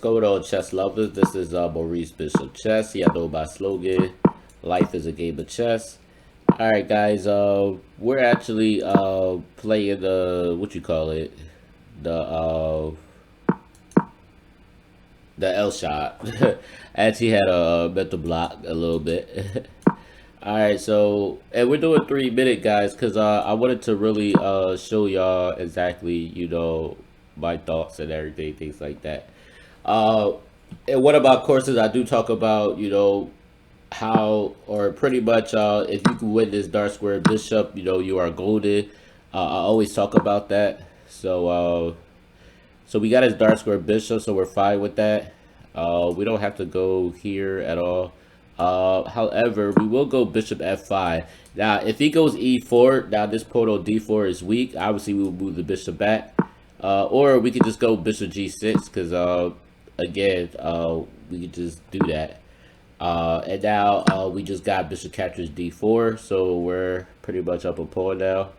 going on, chess lovers? This is Maurice Bishop Chess. Y'all know my slogan, life is a game of chess. Alright guys, we're actually playing the, what you call it, the Elshad. Actually had a mental block a little bit. Alright, so, and we're doing 3 minute guys, because I wanted to really show y'all exactly, you know, my thoughts and everything, things like that. Uh, in one of my courses, I do talk about, you know, how, or pretty much, if you can win this dark square bishop, you know, you are golden. I always talk about that. So we got his dark square bishop, so we're fine with that. We don't have to go here at all. However, we will go bishop f5. Now, if he goes e4, now this pawn on d4 is weak. Obviously, we will move the bishop back. Or we could just go bishop g6, because, again, we could just do that. And now we just got bishop captures d4, so we're pretty much up a pawn now.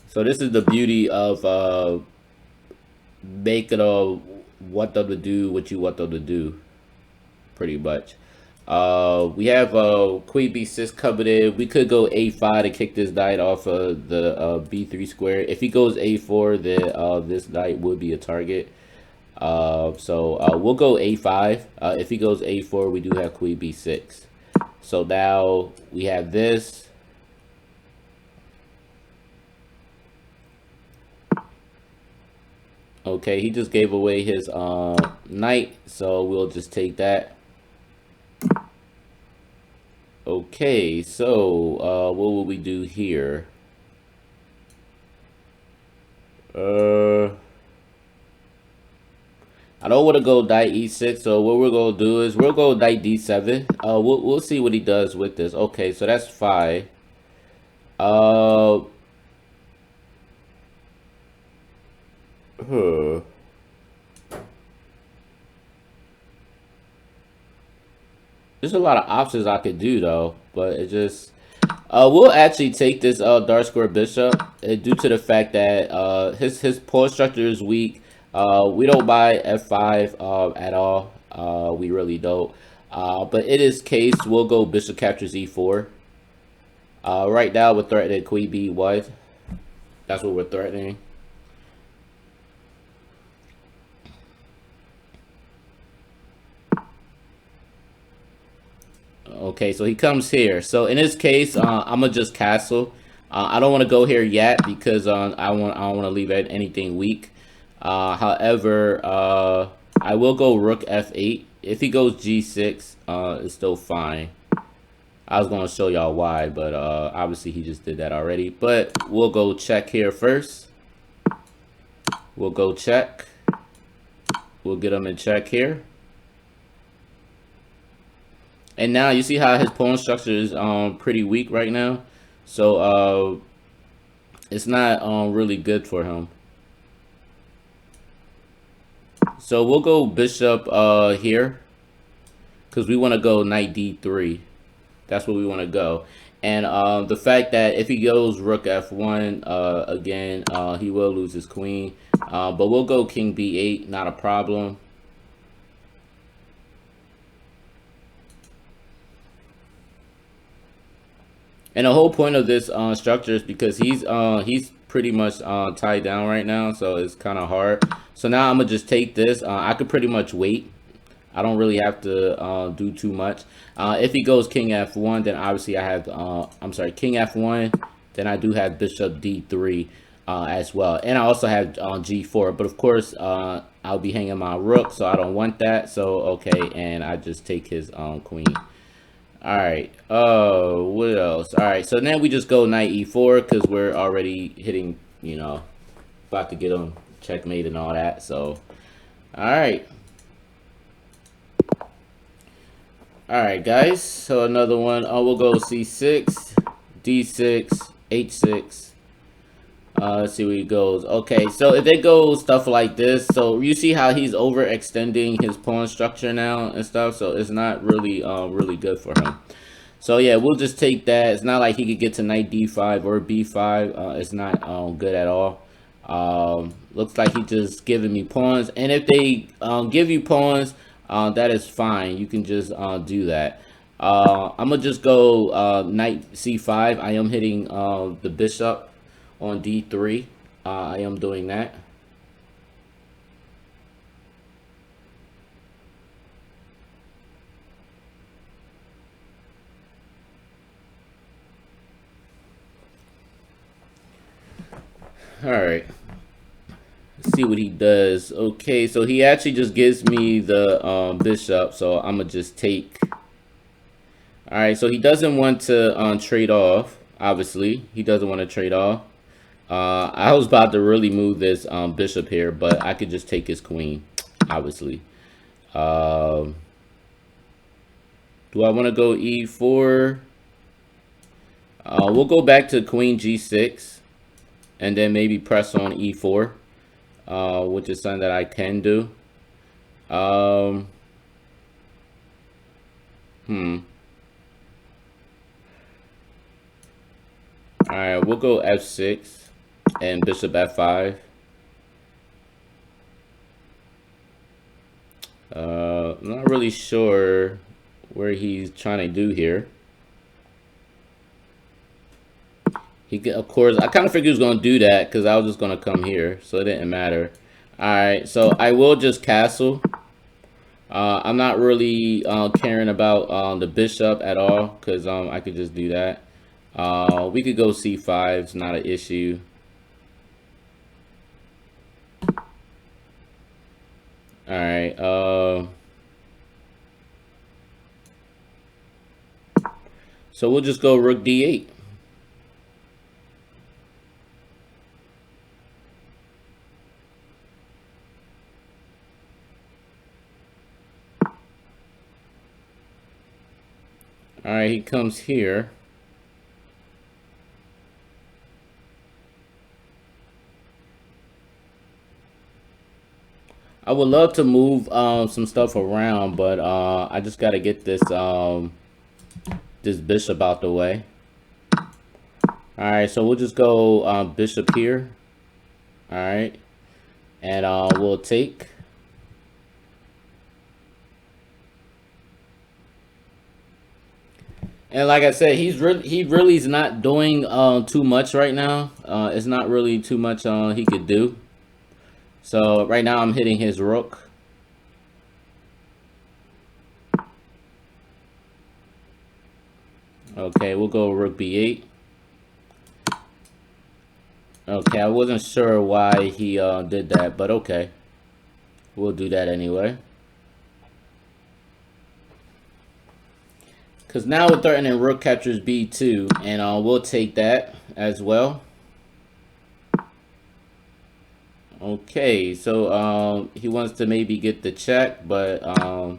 So this is the beauty of making what them to do what you want them to do, pretty much. We have queen b6 coming in. We could go a5 to kick this knight off of the b3 square. If he goes a4, then this knight would be a target. So we'll go a5. If he goes a4, we do have queen b6. So now we have this. Okay, he just gave away his knight, so we'll just take that. Okay, so what will we do here? I don't want to go knight e6, so what we're gonna do is we'll go knight d7. We'll see what he does with this. Okay, so that's fine. There's a lot of options I could do though, but it just we'll actually take this dark square bishop, due to the fact that his pawn structure is weak. We don't buy f5 at all. We really don't. But in this case, we'll go bishop captures e4. Right now we're threatening queen b1. That's what we're threatening. Okay, so he comes here. So in this case, I'm gonna just castle. I don't want to go here yet because I don't want to leave anything weak. However, I will go rook f8. If he goes g6, it's still fine. I was gonna show y'all why, but obviously he just did that already. But we'll go check here first. We'll go check. We'll get him in check here. And now you see how his pawn structure is pretty weak right now. So it's not really good for him. So we'll go bishop here, because we want to go knight d3. That's where we want to go. And the fact that if he goes rook f1, again, he will lose his queen. But we'll go king b8, not a problem. And the whole point of this structure is because he's pretty much tied down right now, so it's kind of hard. So now I'm gonna just take this. I could pretty much wait. I don't really have to do too much. If he goes king f1, then obviously I have I'm sorry, king f1. Then I do have bishop d3 as well, and I also have g4. But of course, I'll be hanging my rook, so I don't want that. So okay, and I just take his queen. All right. What else? All right. So then we just go knight e4 because we're already hitting, you know, about to get him checkmate and all that. So, all right. All right, guys. So another one. We'll go c6, d6, h6. Let's see where he goes. Okay, so if it goes stuff like this, so you see how he's overextending his pawn structure now and stuff, so it's not really really good for him. So yeah, we'll just take that. It's not like he could get to knight d5 or b5. It's not good at all. Looks like he just giving me pawns, and if they give you pawns, that is fine. You can just do that. I'm gonna just go knight c5. I am hitting the bishop on d3. I am doing that. All right. Let's see what he does. Okay, so he actually just gives me the bishop, so I'm gonna just take. All right, so he doesn't want to trade off. Obviously, he doesn't want to trade off. I was about to really move this bishop here, but I could just take his queen. Obviously. Do I want to go e4? We'll go back to queen g6. And then maybe press on e4, which is something that I can do. All right, we'll go f6 and bishop f5. I'm not really sure where he's trying to do here. Of course, I kind of figured he was going to do that because I was just going to come here, so it didn't matter. All right, so I will just castle. I'm not really caring about the bishop at all because I could just do that. We could go c5. It's not an issue. All right. So we'll just go rook d8. All right, he comes here. I would love to move some stuff around, but I just got to get this this bishop out the way. All right, so we'll just go bishop here. All right, and we'll take. And like I said, he really is not doing too much right now. It's not really too much he could do. So right now I'm hitting his rook. Okay, we'll go rook b8. Okay, I wasn't sure why he did that, but okay. We'll do that anyway. Because now we're threatening rook captures b2, and we'll take that as well. Okay, so he wants to maybe get the check, but I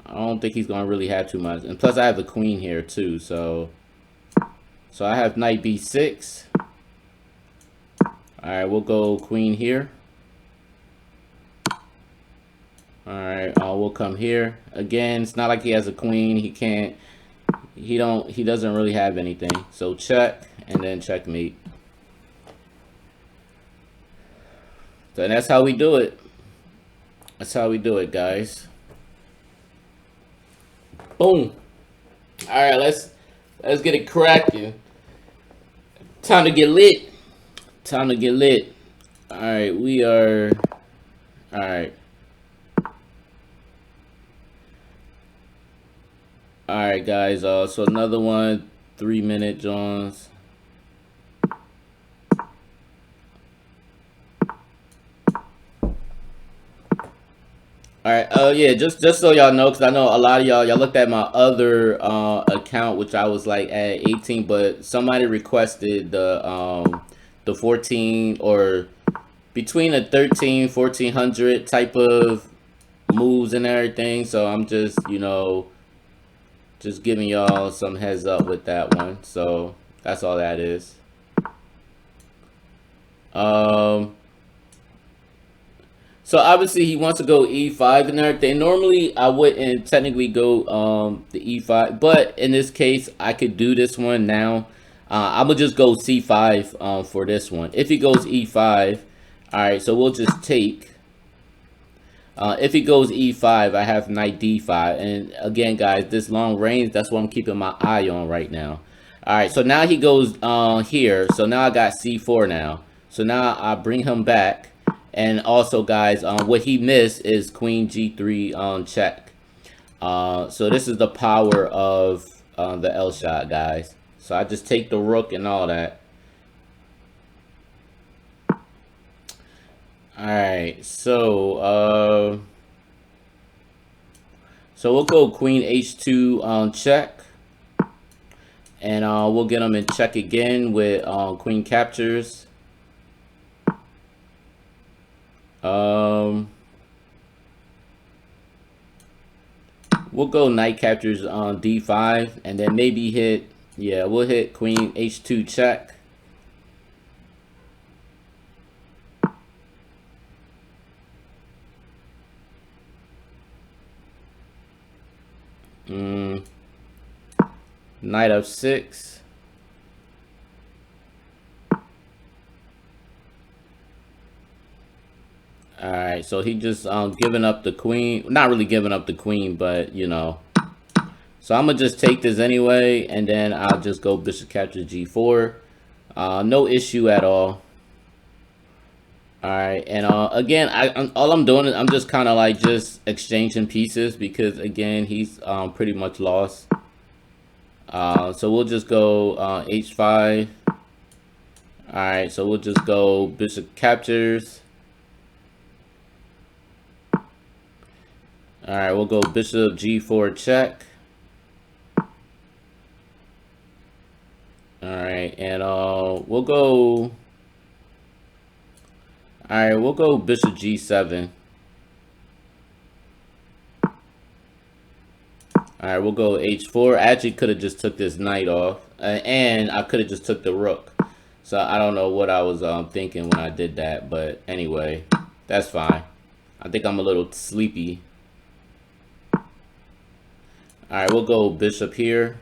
don't think he's gonna really have too much. And plus, I have the queen here too, so I have knight b6. All right, we'll go queen here. All right, we'll come here again. It's not like he has a queen. He can't. He doesn't really have anything. So check and then checkmate. So that's how we do it. That's how we do it, guys. Boom. All right, let's get it cracking. Time to get lit. Time to get lit. All right, we are. All right. All right, guys. So another one, 3-minute Johns. All right. Yeah. Just so y'all know, because I know a lot of y'all looked at my other account, which I was like at 18, but somebody requested the 14 or between the 13, 1400 type of moves and everything. So I'm just just giving y'all some heads up with that one. So that's all that is. So obviously he wants to go e5 and everything. Normally I wouldn't technically go the e5, but in this case I could do this one now. I'm gonna just go c5 for this one. If he goes e5, all right, so we'll just take. If he goes e5, I have knight d5, and again, guys, this long range, that's what I'm keeping my eye on right now. All right, so now he goes here, so now I got c4 now. So now I bring him back, and also, guys, what he missed is queen g3 on check. So this is the power of the Elshad, guys. So I just take the rook and all that. Alright, so we'll go queen h2 on check. And we'll get him in check again with queen captures. We'll go knight captures on d5, and then maybe hit, yeah, we'll hit queen h2 check. Knight f6. Alright, so he just giving up the queen. Not really giving up the queen, but you know. So I'm gonna just take this anyway, and then I'll just go bishop captures g4. No issue at all. Alright, and again, all I'm doing is I'm just kind of like just exchanging pieces, because again, he's pretty much lost. So we'll just go h5. Alright, so we'll just go bishop captures. Alright, we'll go bishop g4 check. Alright, and we'll go. Alright, we'll go bishop g7. Alright, we'll go h4. I actually could have just took this knight off. And I could have just took the rook. So I don't know what I was thinking when I did that. But anyway, that's fine. I think I'm a little sleepy. Alright, we'll go bishop here.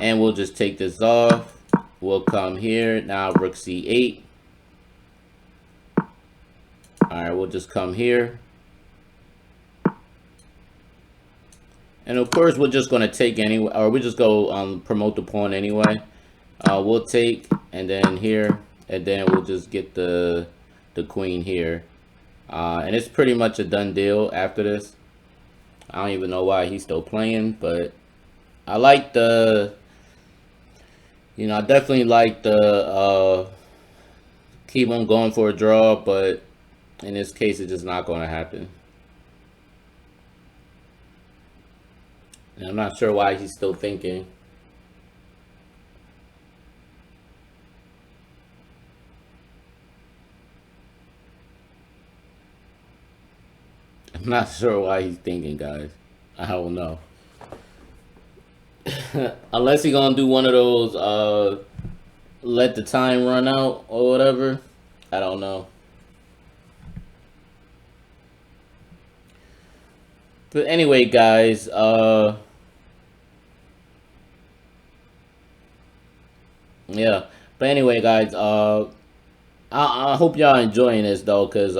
And we'll just take this off. We'll come here. Now rook c8. Alright, we'll just come here. And of course, we're just going to take anyway, or we just go promote the pawn anyway. We'll take, and then here, and then we'll just get the queen here. And it's pretty much a done deal after this. I don't even know why he's still playing, but I like the, you know, I definitely like the keep on going for a draw, but in this case, it's just not going to happen. And I'm not sure why he's still thinking. I'm not sure why he's thinking, guys. I don't know. Unless he's gonna do one of those let the time run out or whatever. I don't know. But anyway, guys, yeah. But anyway, guys, I hope y'all enjoying this though, cause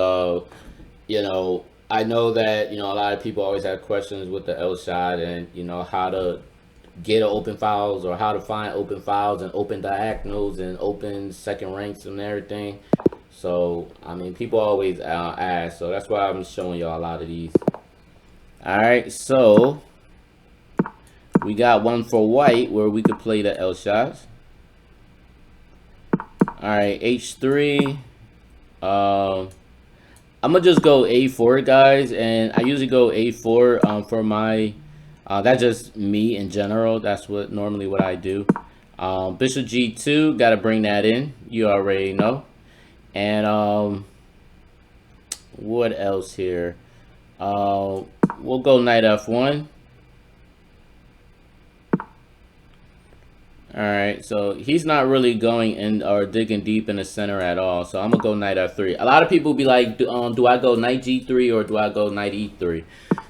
you know, I know that, you know, a lot of people always have questions with the Elshad, and you know, how to get open files, or how to find open files and open diagonals and open second ranks and everything. So I mean, people always ask, so that's why I'm showing y'all a lot of these. All right, so we got one for white where we could play the Elshad. All right, h3. I'm gonna just go a4, guys, and I usually go a4 for my. That's just me in general. That's normally what I do. Bishop g2, gotta bring that in. You already know. And what else here? We'll go knight f1. Alright, so he's not really going in or digging deep in the center at all. So I'm gonna go knight f3. A lot of people be like, do I go knight g3 or do I go knight e3?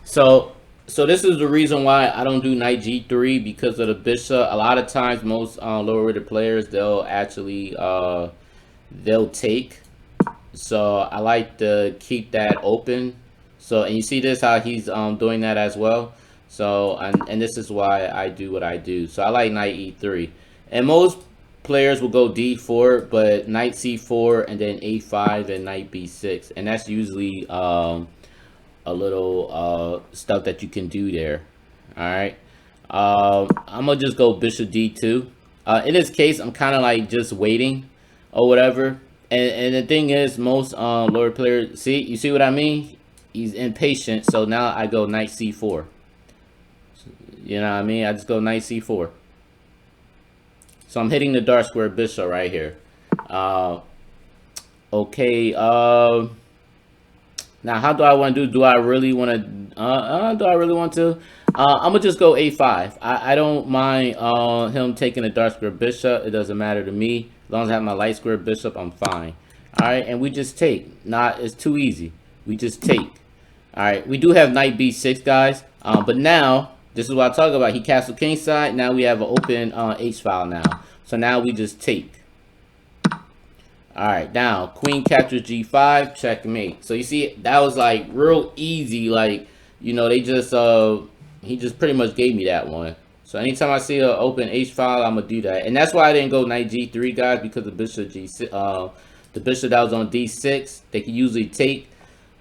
So So this is the reason why I don't do knight g3 because of the bishop. A lot of times, most lower rated players they'll actually they'll take. So I like to keep that open. So and you see this how he's doing that as well. So and this is why I do what I do. So I like knight e3, and most players will go d4, but knight c4 and then a5 and knight b6, and that's usually a little stuff that you can do there. All right. I'm gonna just go bishop d2. In this case, I'm kind of like just waiting or whatever. And the thing is, most lower players, see, you see what I mean? He's impatient, so now I go knight c4. You know what I mean? I just go knight c4. So I'm hitting the dark square bishop right here. Okay. Now, how do I want to do? Do I really want to? Do I really want to? I'm gonna just go a5. I don't mind him taking the dark square bishop. It doesn't matter to me. As long as I have my light square bishop, I'm fine. All right, and we just take. Not it's too easy. We just take. All right, we do have knight b6, guys. But now this is what I talk about. He castled kingside. Now we have an open h file now. So now we just take. All right, now queen captures g5, checkmate. So you see, that was like real easy. Like, you know, they just he just pretty much gave me that one. So anytime I see an open h file, I'm gonna do that, and that's why I didn't go knight g3, guys, because the bishop g6, the bishop that was on d6, they can usually take.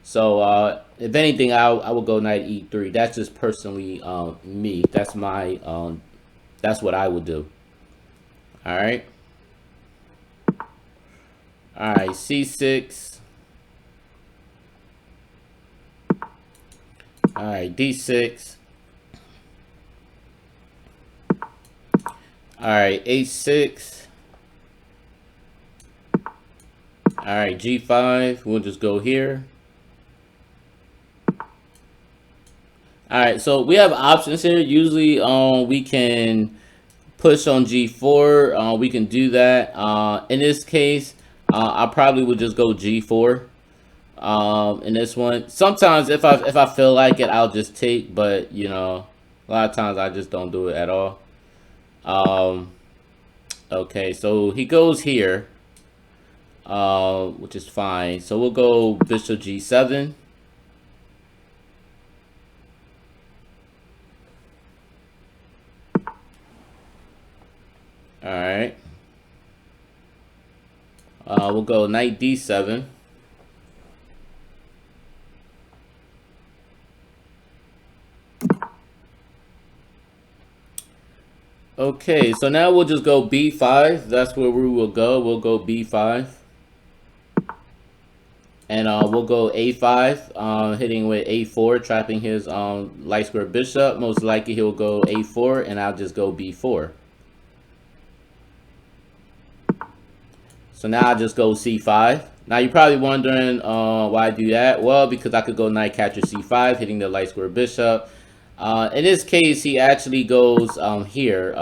So if anything, I would go knight e3. That's just personally me. That's my that's what I would do. All right. All right, c6. All right, d6. All right, h6. All right, g5. We'll just go here. All right, so we have options here. Usually, we can push on g4. We can do that. In this case, I probably would just go g4. In this one, sometimes if I feel like it, I'll just take. But you know, a lot of times I just don't do it at all. Okay, so he goes here, which is fine. So we'll go bishop g7. All right. We'll go knight d7. Okay, so now we'll just go b5. That's where we will go. We'll go b5. And we'll go a5, hitting with a4, trapping his light square bishop. Most likely he'll go a4, and I'll just go b4. So now I just go c5. Now you're probably wondering why I do that. Well, because I could go knight capture c5, hitting the light square bishop. In this case, he actually goes here,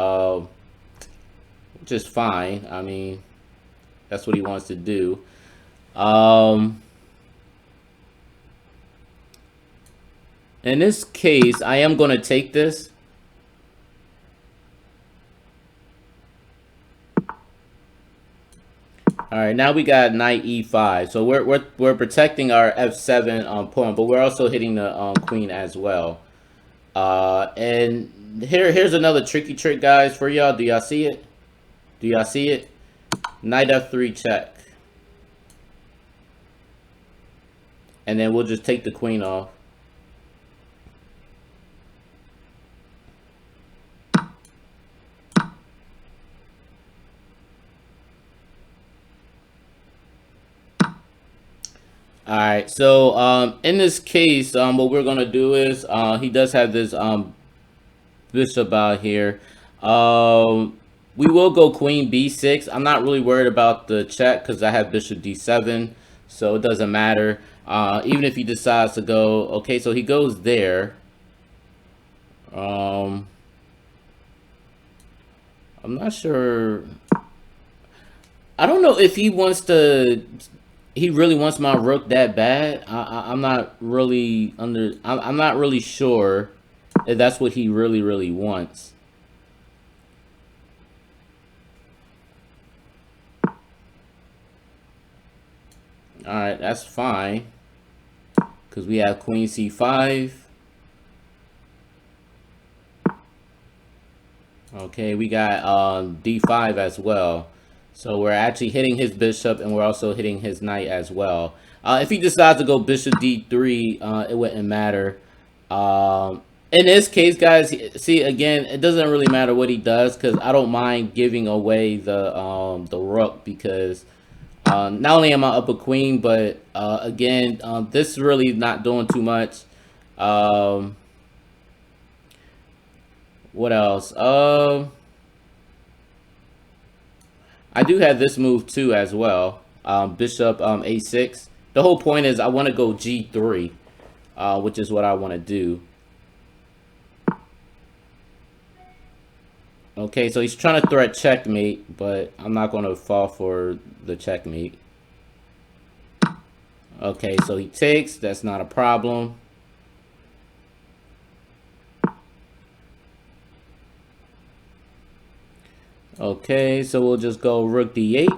which is fine. I mean, that's what he wants to do. In this case, I am going to take this. All right, now we got knight e5. So we're protecting our f7 pawn, but we're also hitting the queen as well. And here's another tricky trick, guys, for y'all. Do y'all see it? Do y'all see it? Knight f3 check. And then we'll just take the queen off. All right, so in this case, what we're gonna do is he does have this bishop out here. We will go queen b6. I'm not really worried about the check because I have bishop d7, so it doesn't matter. Even if he decides to go, okay, so he goes there. I'm not sure. I don't know if he wants to. He really wants my rook that bad. I'm not really I'm not really sure if that's what he really wants. All right, that's fine, because we have queen c5. Okay, we got d5 as well. So we're actually hitting his bishop, and we're also hitting his knight as well. If he decides to go bishop d3, it wouldn't matter. In this case, guys, see, again, it doesn't really matter what he does, because I don't mind giving away the rook, because not only am I up a queen, but again, this is really not doing too much. What else? I do have this move too as well. Bishop a6. The whole point is I want to go g3, which is what I want to do. Okay, so he's trying to threat checkmate, but I'm not going to fall for the checkmate. Okay, so he takes. That's not a problem. Okay, so we'll just go rook d8.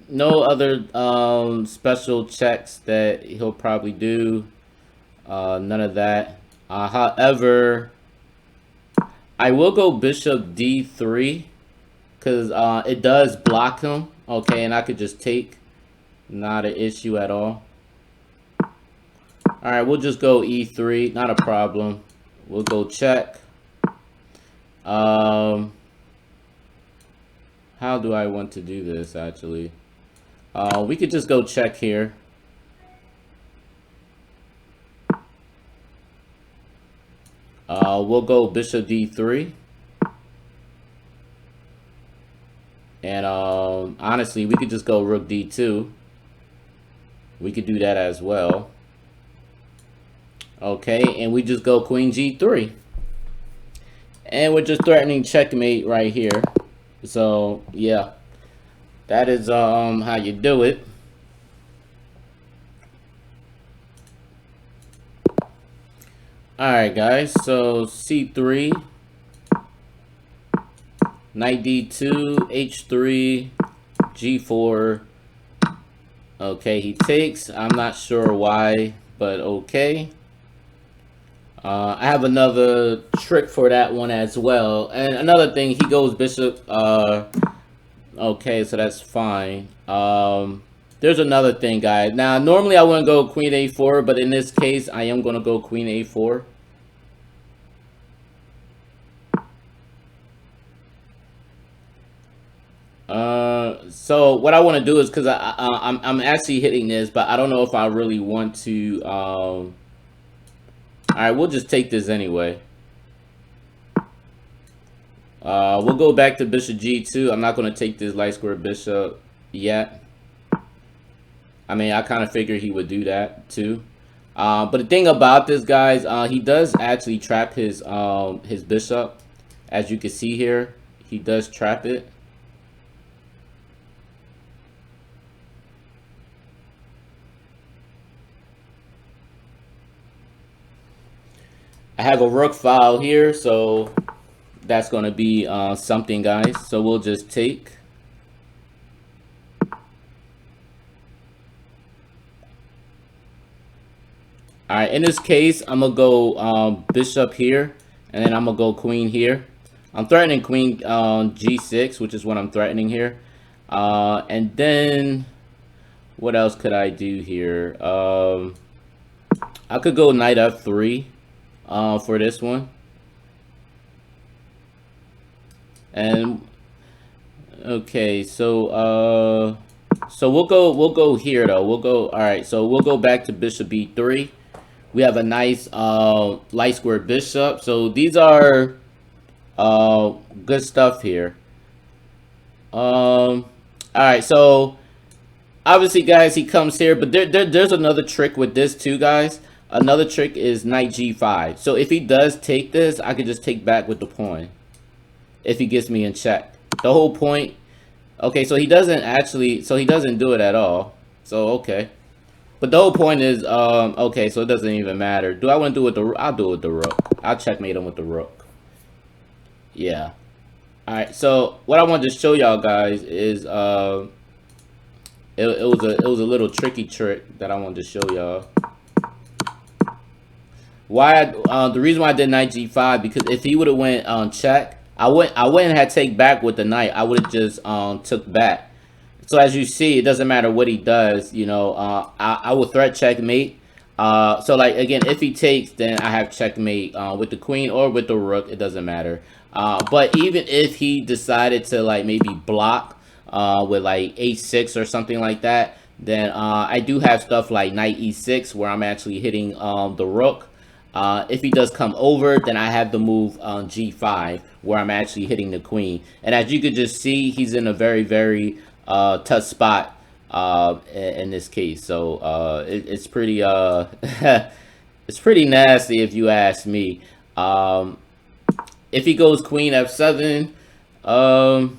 No other special checks that he'll probably do. None of that. However, I will go bishop d3, because it does block him. Okay, and I could just take. Not an issue at all. All right, we'll just go e3. Not a problem. We'll go check. How do I want to do this, actually? We could just go check here. We'll go bishop d3. And honestly, we could just go rook d2. We could do that as well. Okay, and we just go queen g3. And we're just threatening checkmate right here. So, yeah. That is how you do it. Alright, guys. So, c3. Knight d2, h3, g4. Okay, he takes. I'm not sure why, but okay. I have another trick for that one as well. And another thing, he goes bishop. Okay, so that's fine. There's another thing, guys. Now, normally I wouldn't go queen a4, but in this case, I am going to go queen a4. So what I want to do is, because I'm actually hitting this, but I don't know if I really want to. All right, we'll just take this anyway. We'll go back to bishop g2. I'm not going to take this light square bishop yet. I mean, I kind of figured he would do that too. But the thing about this, guys, he does actually trap his bishop. As you can see here, he does trap it. I have a rook file here, so that's going to be something, guys. So we'll just take. All right, in this case, I'm going to go bishop here, and then I'm going to go queen here. I'm threatening queen g6, which is what I'm threatening here. And then what else could I do here? I could go knight f3. For this one, and okay, so we'll go here though. We'll go, all right, so we'll go back to bishop b3. We have a nice light square bishop, so these are good stuff here. All right, so obviously, guys, he comes here, but there's another trick with this too, guys. Another trick is knight g5. So if he does take this, I could just take back with the pawn. If he gets me in check. The whole point. Okay, so he doesn't actually, so he doesn't do it at all. So, okay. But the whole point is, okay, so it doesn't even matter. Do I want to do it with the rook? I'll do it with the rook. I'll checkmate him with the rook. Yeah. All right. So what I wanted to show y'all guys is, it was a little tricky trick that I wanted to show y'all. Why? The reason why I did knight g5, because if he would have went check, I wouldn't have take back with the knight. I would have just took back. So as you see, it doesn't matter what he does. You know, I will threat checkmate. So like again, if he takes, then I have checkmate with the queen or with the rook. It doesn't matter. But even if he decided to like maybe block with like a6 or something like that, then I do have stuff like knight e6 where I'm actually hitting the rook. If he does come over, then I have the move on g5 where I'm actually hitting the queen. And as you could just see, he's in a very, very tough spot in this case. So it's pretty it's pretty nasty if you ask me. If he goes queen f7, I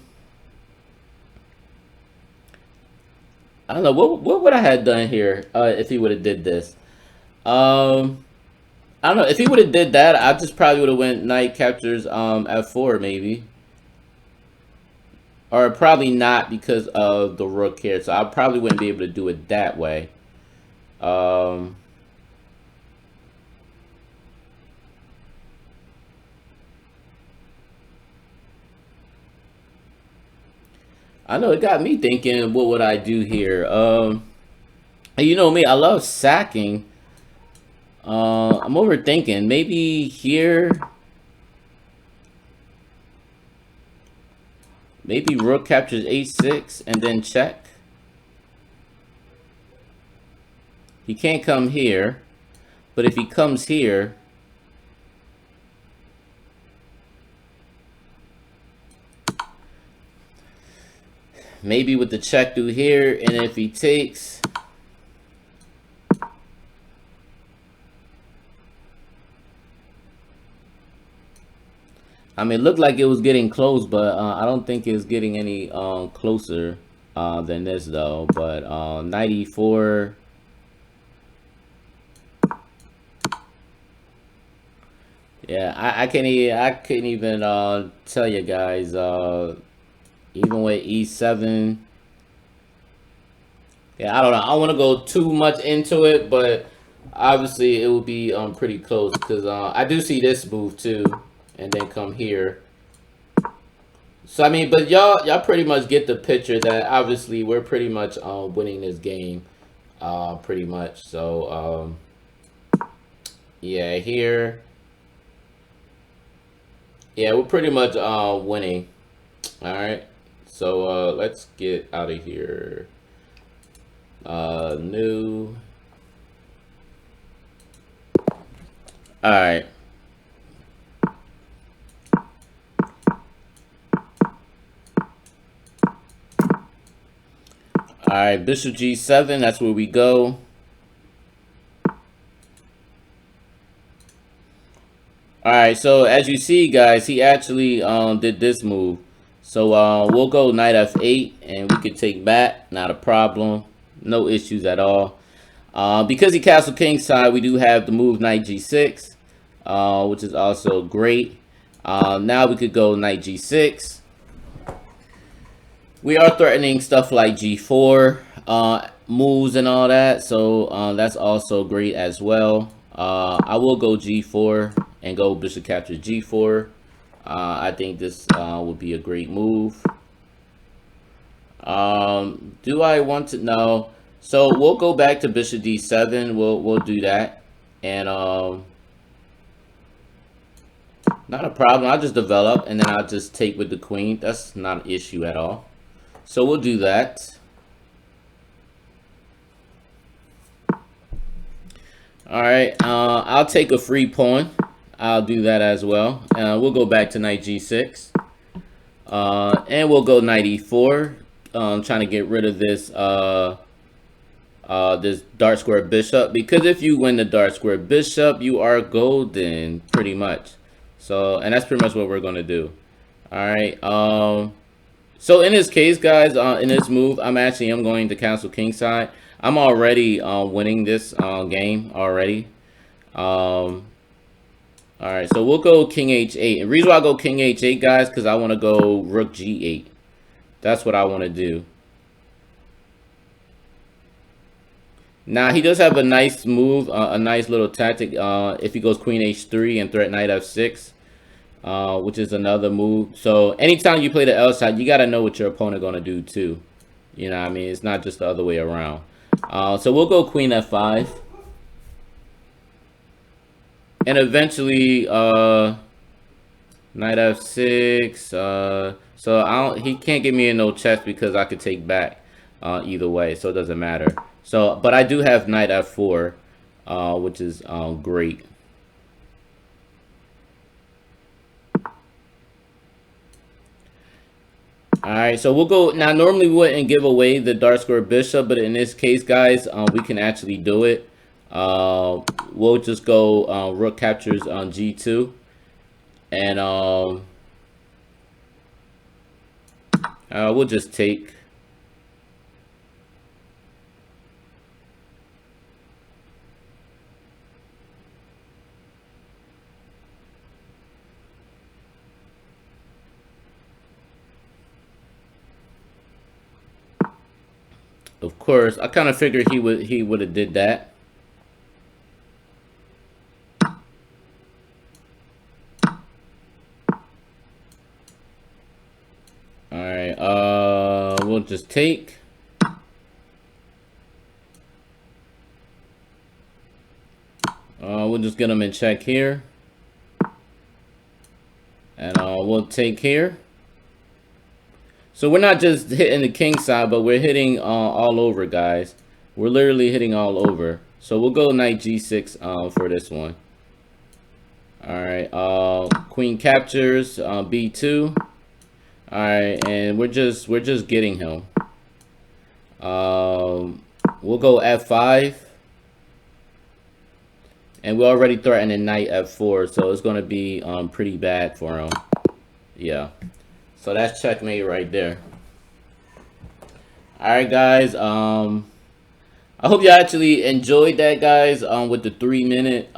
don't know what would I have done here if he would have did this. I don't know. If he would have did that, I just probably would have went knight captures f4 maybe. Or probably not because of the rook here. So I probably wouldn't be able to do it that way. I know it got me thinking, what would I do here? And you know me, I love sacking. I'm overthinking. Maybe here. Maybe rook captures a6 and then check. He can't come here. But if he comes here, maybe with the check through here, and if he takes, I mean, it looked like it was getting close, but I don't think it's getting any closer than this though. But knight e4. Yeah, I couldn't even tell you guys. Even with e7. Yeah, I don't know. I don't want to go too much into it, but obviously it will be pretty close because I do see this move too. And then come here. So I mean, but y'all pretty much get the picture that obviously we're pretty much winning this game, pretty much. So yeah, here, yeah, we're pretty much winning. All right, so let's get out of here. New. All right. All right, bishop g7, that's where we go. All right, so as you see, guys, he actually did this move. So we'll go knight f8, and we could take back, not a problem. No issues at all. Because he castle kingside, we do have the move knight g6, which is also great. Now we could go knight g6. We are threatening stuff like g4 moves and all that, so that's also great as well. I will go g4 and go bishop captures g4. I think this would be a great move. Do I want to? No. So we'll go back to bishop d7. We'll do that, and not a problem. I'll just develop, and then I'll just take with the queen. That's not an issue at all. So we'll do that. All right, I'll take a free pawn. I'll do that as well. We'll go back to knight g6. And we'll go knight e4. Trying to get rid of this this dark square bishop. Because if you win the dark square bishop, you are golden, pretty much. So, and that's pretty much what we're going to do. All right. So in this case, guys, in this move, I'm going to cancel kingside. I'm already winning this game already. All right, so we'll go king h8. And the reason why I go king h8, guys, because I want to go rook g8. That's what I want to do. Now, he does have a nice move, a nice little tactic. If he goes queen h3 and threat knight f6, which is another move. So anytime you play the Elshad, you got to know what your opponent going to do too. You know what I mean? It's not just the other way around. So we'll go queen f5. And eventually, knight f6. So he can't get me in no chest because I could take back either way. So it doesn't matter. So, but I do have knight f4, which is great. Alright, so we'll go now. Normally we wouldn't give away the dark square bishop, but in this case, guys, we can actually do it. We'll just go rook captures on g2, and we'll just take. Of course, I kind of figured he would have did that. All right, we'll just take. We'll just get him in check here, and we'll take here. So we're not just hitting the king side, but we're hitting all over, guys. We're literally hitting all over. So we'll go knight g6 for this one. All right, queen captures b2. All right, and we're just getting him. We'll go f5, and we're already threatening knight f4, so it's going to be pretty bad for him. Yeah. So that's checkmate right there. All right, guys. I hope you actually enjoyed that, guys. With the 3-minute,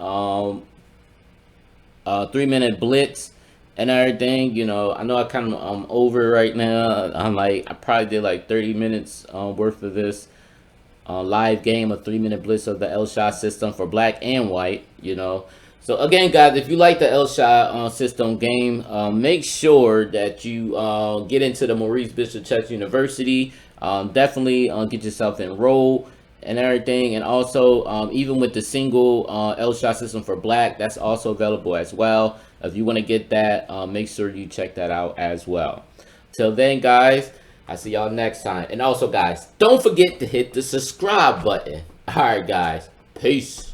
3-minute blitz and everything. You know, I know I kind of over right now. I probably did like 30 minutes worth of this live game, a 3-minute blitz of the Elshad system for black and white. You know. So again, guys, if you like the Elshad system game, make sure that you get into the Maurice Bishop Chess University. Definitely get yourself enrolled and everything. And also, even with the single Elshad system for black, that's also available as well. If you want to get that, make sure you check that out as well. Till then, guys, I'll see y'all next time. And also, guys, don't forget to hit the subscribe button. All right, guys. Peace.